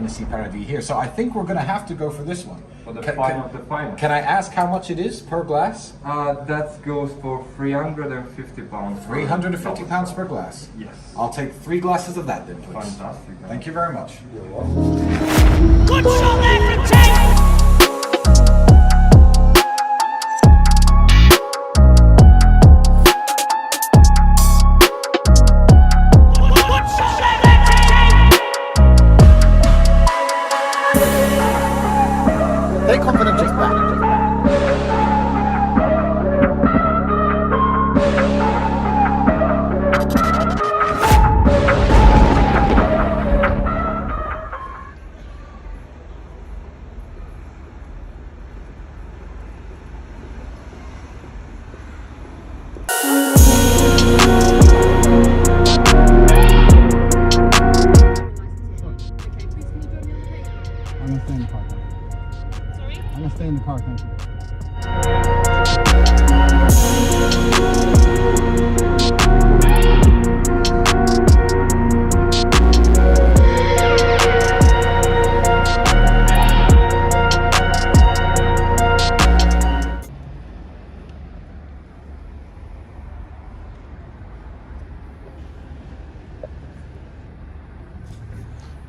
Hennessy Paradis here. So I think we're going to have to go for this one. For the final. Can I ask how much it is per glass? That goes for 350 pounds. 350 pounds per glass? Yes. I'll take 3 glasses of that then, please. Fantastic. Thank you very much. You're welcome. Good shot there from Tate! Take confidence just back. I'm gonna stay in the car, thank you.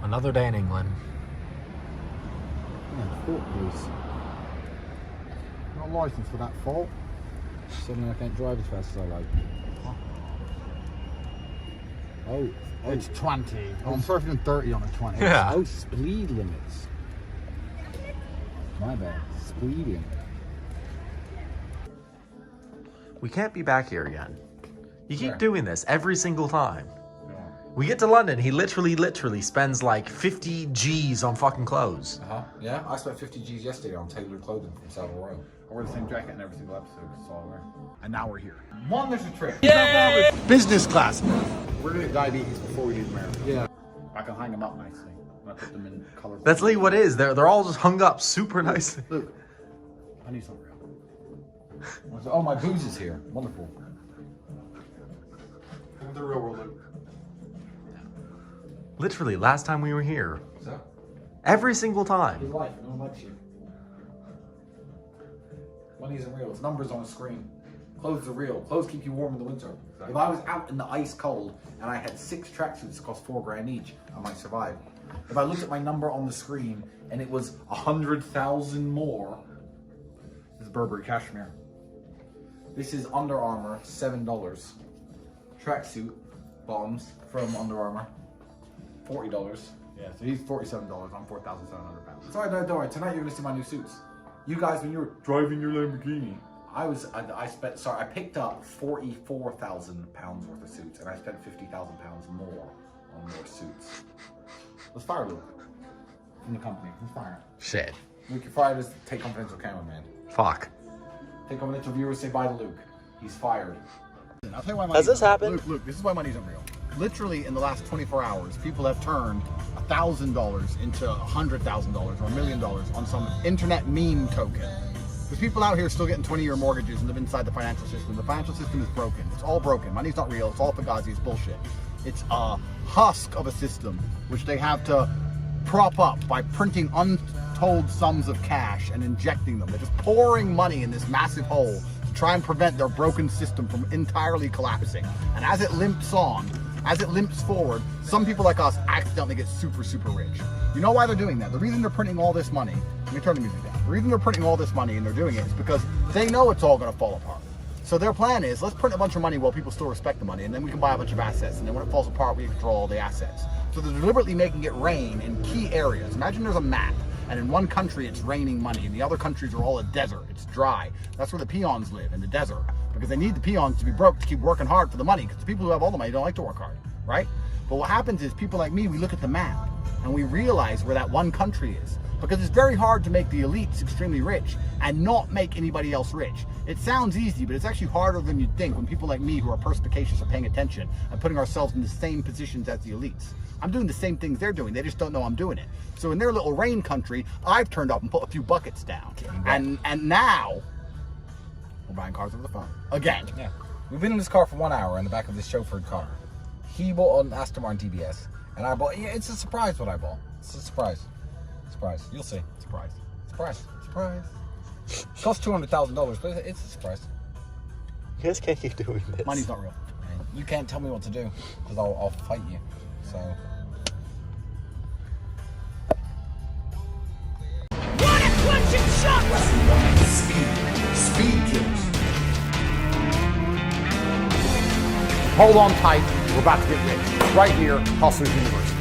Another day in England. Please. No license for that fault. Suddenly I can't drive as fast as I like. Oh, it's 20. Oh, I'm sorry for doing 30 on a 20. Yeah. Oh, speed limits. My bad. Speeding. We can't be back here again. You keep doing this every single time. We get to London, he literally spends like 50 G's on fucking clothes. Yeah, I spent 50 G's yesterday on tailored clothing from Savile Row. I wear the same jacket in every single episode, so I wear. And now we're here. One, there's a trick. Yeah! Business class. We're gonna get diabetes before we leave America. Yeah. I can hang them up nicely. I put them in color. That's literally what it is. They're all just hung up super nicely. Luke, I need some real. Oh, my booze is here. Wonderful. Come to the real world, Luke. Literally, last time we were here. So? Every single time. His life, no one likes you. Money isn't real, it's numbers on a screen. Clothes are real. Clothes keep you warm in the winter. Exactly. If I was out in the ice cold and I had 6 tracksuits that cost $4 grand each, I might survive. If I looked at my number on the screen and it was 100,000 more, this is Burberry Cashmere. This is Under Armour, $7. Tracksuit bottoms from Under Armour, $40. Yeah, so he's $47. I'm £4,700. It's alright, don't worry. Tonight you're gonna see my new suits. You guys, when you were driving your Lamborghini, I picked up 44,000 pounds worth of suits, and I spent 50,000 pounds more on more suits. Let's fire Luke from the company. Let's fire him. Shit. Luke, you're fired as Take Confidential cameraman. Fuck. Take Confidential viewers, say bye to Luke. He's fired. I'll tell you why Has this happened? Luke, this is why money's unreal. Literally, in the last 24 hours, people have turned $1,000 into $100,000 or $1 million on some internet meme token. There's people out here still getting 20-year mortgages and live inside the financial system. The financial system is broken. It's all broken. Money's not real. It's all fugazi. It's bullshit. It's a husk of a system which they have to prop up by printing untold sums of cash and injecting them. They're just pouring money in this massive hole to try and prevent their broken system from entirely collapsing. And as it limps on, as it limps forward, some people like us accidentally get super, super rich. You know why they're doing that? The reason they're printing all this money, let me turn the music down. The reason they're printing all this money and they're doing it is because they know it's all gonna fall apart. So their plan is, let's print a bunch of money while people still respect the money, and then we can buy a bunch of assets, and then when it falls apart, we control all the assets. So they're deliberately making it rain in key areas. Imagine there's a map, and in one country it's raining money, and the other countries are all a desert, it's dry. That's where the peons live, in the desert, because they need the peons to be broke to keep working hard for the money, because the people who have all the money don't like to work hard, right? But what happens is, people like me, we look at the map, and we realize where that one country is. Because it's very hard to make the elites extremely rich and not make anybody else rich. It sounds easy, but it's actually harder than you'd think when people like me who are perspicacious are paying attention and putting ourselves in the same positions as the elites. I'm doing the same things they're doing, they just don't know I'm doing it. So in their little rain country, I've turned up and put a few buckets down. And now, we're buying cars over the phone. Again. Yeah. We've been in this car for 1 hour in the back of this chauffeured car. He bought an Aston Martin DBS, And I bought, yeah, it's a surprise what I bought. It's a surprise. Surprise. You'll see. Surprise. Surprise. Surprise. It costs $200,000, but it's a surprise. You guys can't keep doing this. Money's not real. You can't tell me what to do, because I'll fight you. So. What a clutching shot! Speed kills. Hold on tight. We're about to get rich. Right here, Hustlers University.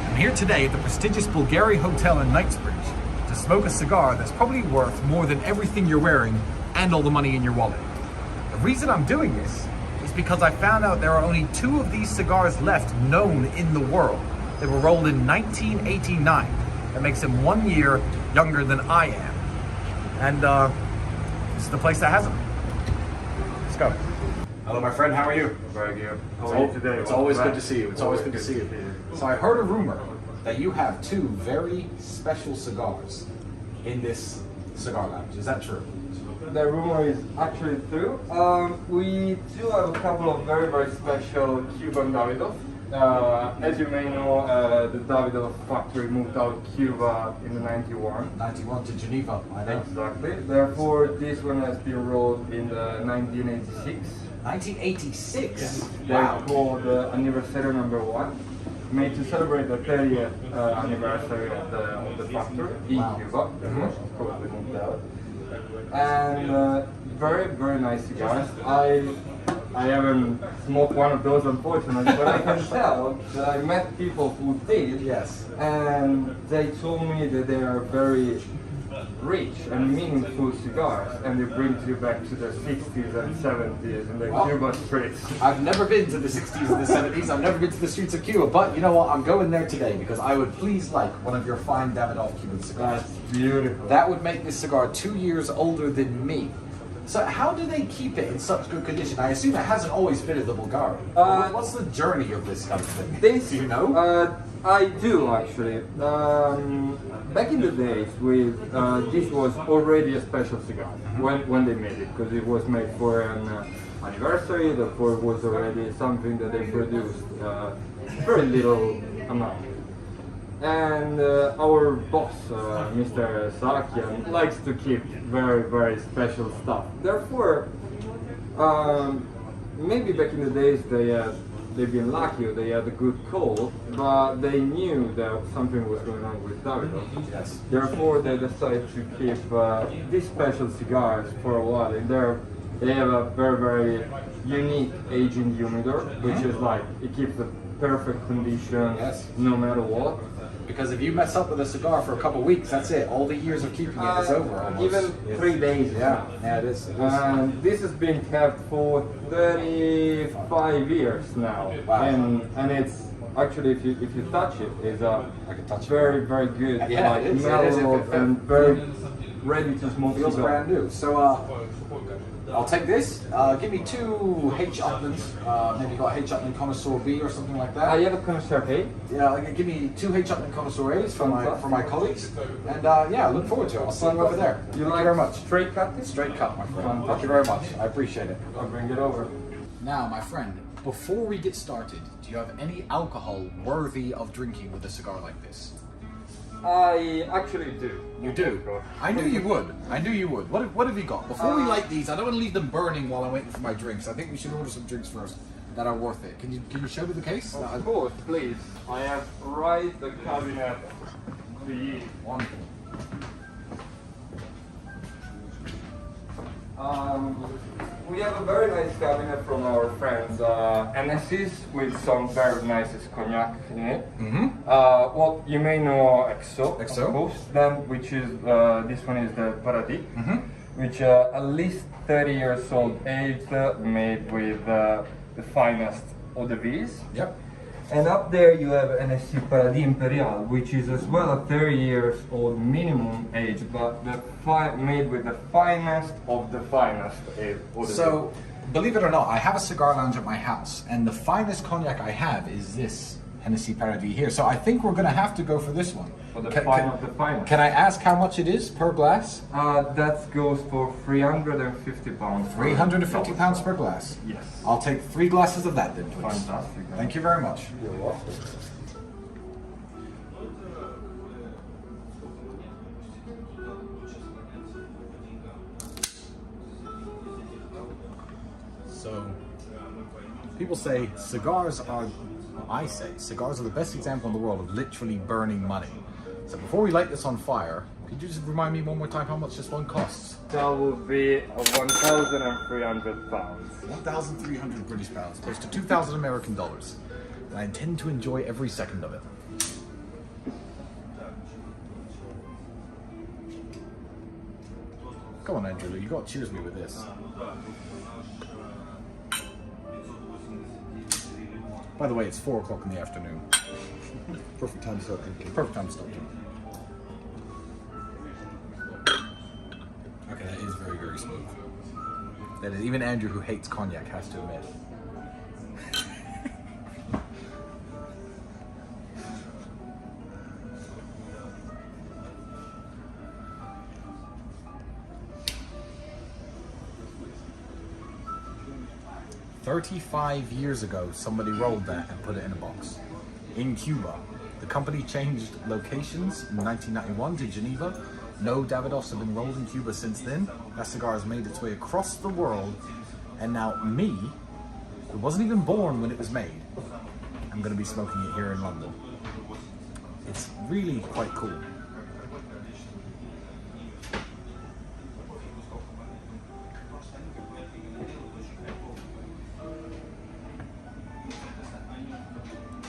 I'm here today at the prestigious Bulgari Hotel in Knightsbridge to smoke a cigar that's probably worth more than everything you're wearing and all the money in your wallet. The reason I'm doing this is because I found out there are only 2 of these cigars left known in the world. They were rolled in 1989. That makes them 1 year younger than I am. And this is the place that has them. Let's go. Hello, my friend. How are you? Very good. How are you today? It's always good to see you. It's always good to see you. So I heard a rumor that you have 2 very special cigars in this cigar lounge. Is that true? The rumor is actually true. We do have a couple of very, very special Cuban Davidoff. As you may know, the Davidoff factory moved out of Cuba in the 91. 91 to Geneva, I know. Exactly. Therefore, this one has been rolled in the 1986. 1986? Yes. Wow. They're called Anniversary Number 1, made to celebrate the 30th anniversary of the factory in Wow. Cuba. Of course, we moved out. And very, very nice cigars. I haven't smoked one of those, unfortunately, but I can tell that I met people who did. Yes. And they told me that they are very rich and meaningful cigars, and they bring you back to the 60s and 70s in the Wow. Cuba streets. I've never been to the 60s and the 70s. I've never been to the streets of Cuba, but you know what? I'm going there today because I would please like one of your fine Davidoff Cuban cigars. That's beautiful. That would make this cigar 2 years older than me. So how do they keep it in such good condition? I assume it hasn't always fitted the Bulgari. What's the journey of this kind of thing? This, do you know? I do actually. Back in the days, this was already a special cigar when they made it, because it was made for an anniversary. Therefore, it was already something that they produced very little amount. And our boss, Mr. Sarakian, likes to keep very, very special stuff. Therefore, maybe back in the days they've been lucky or they had a good call, but they knew that something was going on with Davidoff. Yes. Therefore, they decided to keep these special cigars for a while. And they have a very, very unique aging humidor, which is like, it keeps the perfect condition Yes. no matter what. Because if you mess up with a cigar for a couple weeks, that's it. All the years of keeping it is over almost. Even 3 days. Yeah, yeah, it is. And this has been kept for 35 years now. Wow. And it's actually, if you touch it, it's I can touch it. very, very good. Yeah, like it is. mellow and very ready to smoke. Feels cigar. brand new. So I'll take this. Give me 2 H. Upmans. Maybe you got H. Upman Connoisseur B or something like that. You have a connoisseur, hey? Yeah, give me 2 H. Upman Connoisseur A's for my colleagues. And yeah, I look forward to it. I'll see you over there. You Thank like you very much. straight cut? Straight cut, my friend. Thank you very much. I appreciate it. I'll bring it over. Now, my friend, before we get started, do you have any alcohol worthy of drinking with a cigar like this? I actually do. You do? I knew you would. I knew you would. What have you got? Before we light these, I don't want to leave them burning while I'm waiting for my drinks. I think we should order some drinks first that are worth it. Can you show me the case? Of course, please. I have right the cabinet. The Wonderful. We have a very nice cabinet from our friends NSC's with some very nice cognac in it. Mm-hmm. Well, you may know XO, XO. of course. Then, which is this one is the Paradis, Mm-hmm. which at least 30 years old, aged, made with the finest eau de vie. Yep. And up there you have NSC Paradis Imperial, which is as well a 30 years old minimum age, but made with the finest of the finest eau de vie. So, believe it or not, I have a cigar lounge at my house, and the finest cognac I have is this Hennessy Paradis here. So I think we're going to have to go for this one. For the finest. Can I ask how much it is per glass? That goes for £350. 350 pounds per glass. Yes. I'll take 3 glasses of that then, please. Fantastic. Thank you very much. You're welcome. So, people say cigars are, I say, cigars are the best example in the world of literally burning money. So before we light this on fire, could you just remind me one more time how much this one costs? That would be £1,300. 1,300 British pounds, close to 2,000 American dollars. And I intend to enjoy every second of it. Come on, Andrew, you got to cheers me with this. By the way, it's 4 o'clock in the afternoon. Perfect time to start drinking. Perfect time to start drinking. Okay, that is very, very smooth. That is, even Andrew, who hates cognac, has to admit. "35 years ago, somebody rolled that and put it in a box. In Cuba. The company changed locations in 1991 to Geneva. No Davidoffs have been rolled in Cuba since then. That cigar has made its way across the world. And now me, who wasn't even born when it was made, I'm going to be smoking it here in London. It's really quite cool.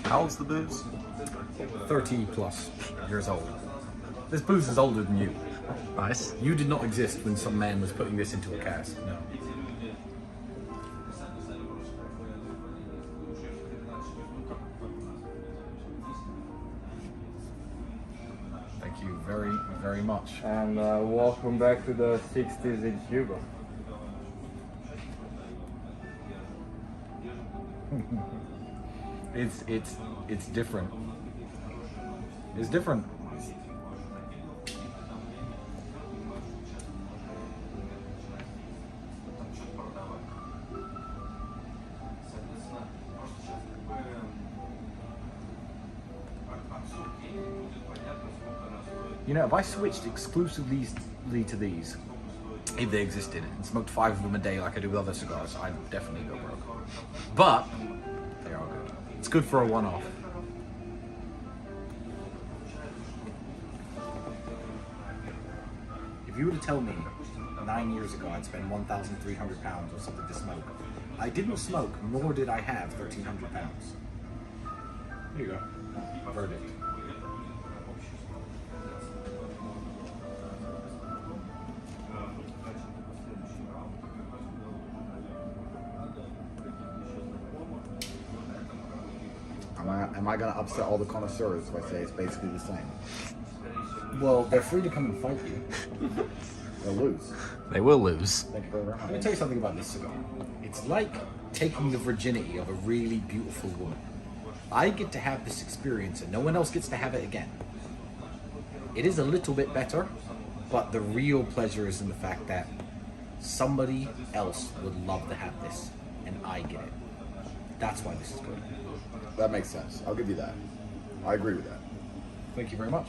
How old's the booze? 30 plus years old. This booze is older than you. Nice. You did not exist when some man was putting this into a cask. No. Thank you very, very much. And welcome back to the 60s in Cuba. It's different. It's different. You know, if I switched exclusively to these, if they existed, and smoked 5 of them a day like I do with other cigars, I'd definitely go broke. But they are good. It's good for a one-off. If you were to tell me 9 years ago I'd spend £1,300 or something to smoke, I didn't smoke, nor did I have £1,300. Here you go. Verdict. Am I going to upset all the connoisseurs if I say it's basically the same? Well, they're free to come and fight you. They'll lose. They will lose. Thank you very much. Let me tell you something about this cigar. It's like taking the virginity of a really beautiful woman. I get to have this experience and no one else gets to have it again. It is a little bit better, but the real pleasure is in the fact that somebody else would love to have this. and I get it. That's why this is good. That makes sense. I'll give you that. I agree with that. Thank you very much.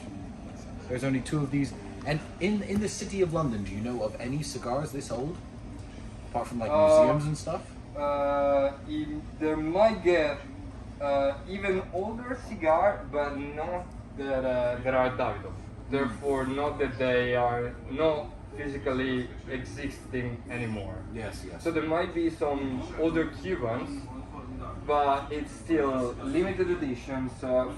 There's only 2 of these. And in the city of London, do you know of any cigars this old? Apart from like museums and stuff? There might get even older cigar, but not that are died off. Therefore, not that they are not physically existing anymore. Yes, yes. So there might be some older Cubans, but it's still limited editions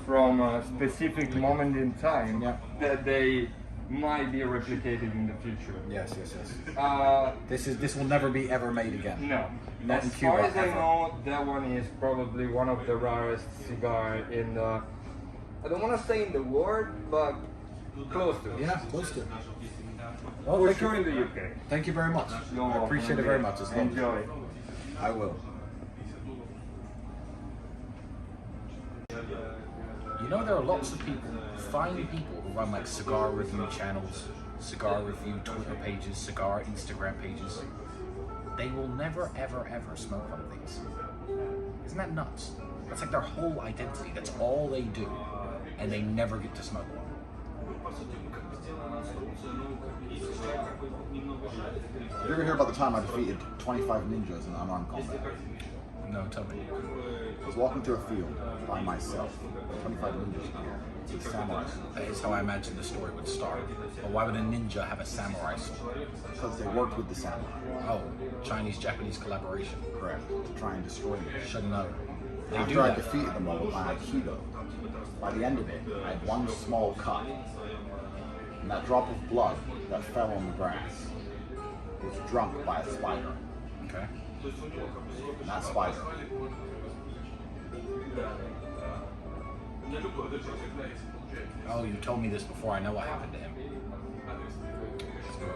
from a specific moment in time that they might be replicated in the future. Yes, yes, yes. This will never be ever made again. No. Not in as Cuba, far as I ever. know, that one is probably one of the rarest cigar in the, I don't want to say in the world, but close to it. Yeah, close to it. Well, For thank sure you. in the UK. Thank you very much. You're I welcome. appreciate it very much. It's lovely. Enjoy. I will. You know, there are lots of people, fine people, who run like cigar review channels, cigar review Twitter pages, cigar Instagram pages. They will never, ever, ever smoke one of these. Isn't that nuts? That's like their whole identity. That's all they do. And they never get to smoke one. Did you ever hear about the time I defeated 25 ninjas in unarmed combat? No, tell me. I was walking through a field by myself. 25 ninjas with samurai swords. That is how I imagine the story would start. But why would a ninja have a samurai sword? Because they worked with the samurai. Oh, Chinese-Japanese collaboration. Correct. To try and destroy me. Should know. They After do I that. defeated them all with my Aikido, by the end of it, I had one small cut. And that drop of blood that fell on the grass was drunk by a spider. Okay. And that spider Oh, you told me this before. I know what happened to him.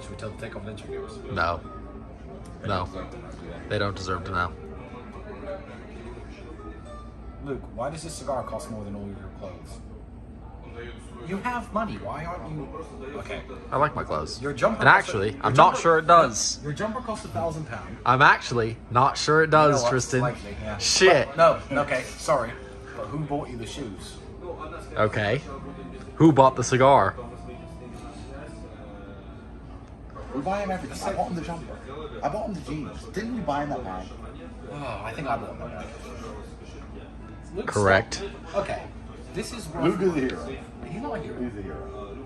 Should we tell the Take Confidential viewers? No. No. They don't deserve to know. Luke, why does this cigar cost more than all your clothes? You have money. Why aren't you? Okay. I like my clothes. Your jumper. And actually, I'm not sure it does. Your jumper costs £1,000. I'm actually not sure it does, You know what? Tristan. Likely, yeah. Shit. But, no. Okay. Sorry. But who bought you the shoes? Okay. Who bought the cigar? We buy him everything. I bought him the jumper. I bought him the jeans. Didn't we buy him that bag? Oh, I think I bought them. Luke, Correct. stop. Okay. This is rough. Luke is the hero. He's not a hero. He's the hero.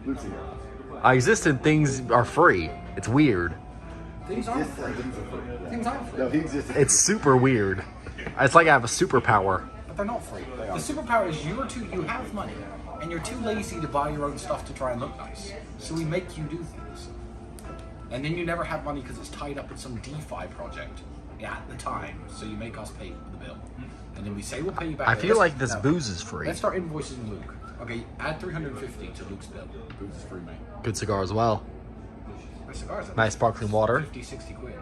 Luke's the hero. I exist and things are free. It's weird. Things aren't Exists free. and things are free. Things aren't free. No, he exists. It's super weird. It's like I have a superpower. But they're not free. The superpower is you have money, and you're too lazy to buy your own stuff to try and look nice. So we make you do things. And then you never have money because it's tied up in some DeFi project at the time, so you make us pay the bill. And then we say we'll pay you back. I feel like this booze is free. Let's start invoicing Luke. Okay, add 350 to Luke's bill. Booze is free, mate. Good cigar as well. My cigars are Nice sparkling water. 50, 60 quid.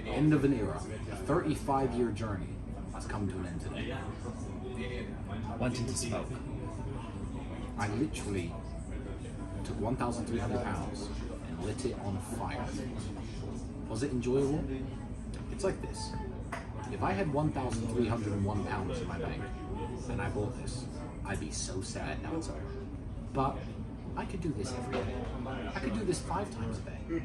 End of an era. A 35-year journey has come to an end today. I went into smoke. I literally took 1,300 pounds and lit it on fire. Was it enjoyable? It's like this. If I had 1,301 pounds in my bank and I bought this, I'd be so sad now it's over. But I could do this every day. I could do this 5 times a day.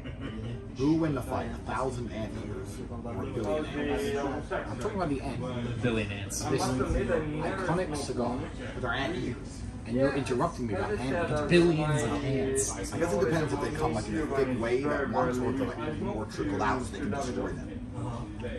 Who will win the fight? 1,000 anteaters or a billion ants? I'm talking about the end. Billion ants. This iconic cigar With our anteaters. and you're interrupting me about ants. It's Billions of ants. I guess it depends if they come like in a thick wave at once or if they're like more trickled out so they can destroy them.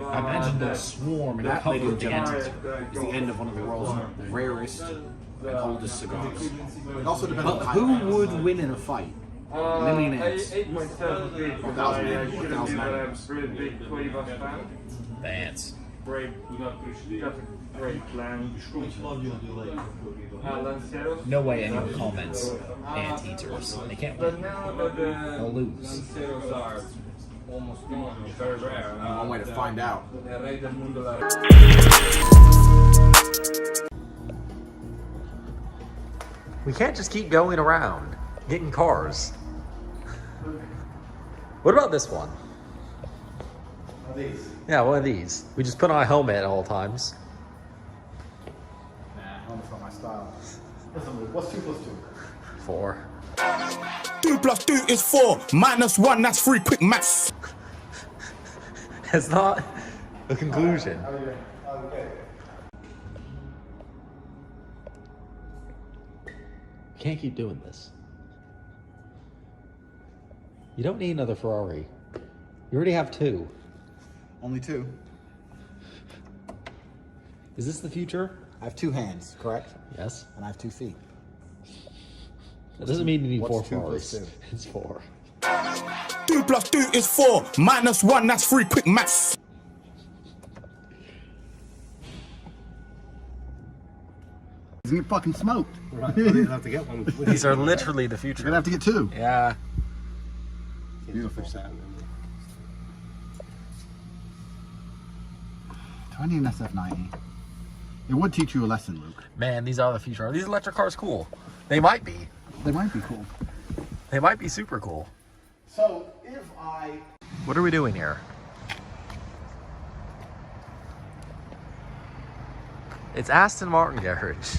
I imagine they'll swarm and That, ladies cover and the gentlemen, ants. is the end of one of the world's rarest and oldest cigars. It also depends on But the who kind of would win in a fight? A million ants. I ate myself a bit. 1,000 I ants. shouldn't, 1,000 but I'm ants. a pretty big Quavas fan. The ants. Great, got a great plan. Lanceros. No way anyone comments anteaters. They can't But win. now that the They'll lose. Lanceros are almost gone, very rare. one way to find out. The Rey del Mundo la We can't just keep going around getting cars. What about this one? these? Yeah, one of these. We just put on a helmet at all times. Nah, helmet's not my style. Listen, Luke, what's 2 plus 2? 4. 2 plus 2 is 4. Minus 1, that's 3. Quick maths. It's not the conclusion. How are you doing? Okay. You can't keep doing this. You don't need another Ferrari. You already have 2. Only 2. Is this the future? I have 2 hands, correct? Yes. And I have 2 feet. That doesn't mean you need What's 4 2 plus Ferraris. 2? It's 4. 2 plus 2 is 4. Minus 1, that's 3. Quick maths. He's gonna get fucking smoked. Right, we're gonna have to get one. These are literally the You're future. gonna have to get 2. Yeah. Beautiful. Push that and then- Do I need an SF90? It would teach you a lesson, Luke. Man, these are the future. Are these electric cars cool? They might be. They might be cool. They might be super cool. So, if I... What are we doing here? It's Aston Martin garage.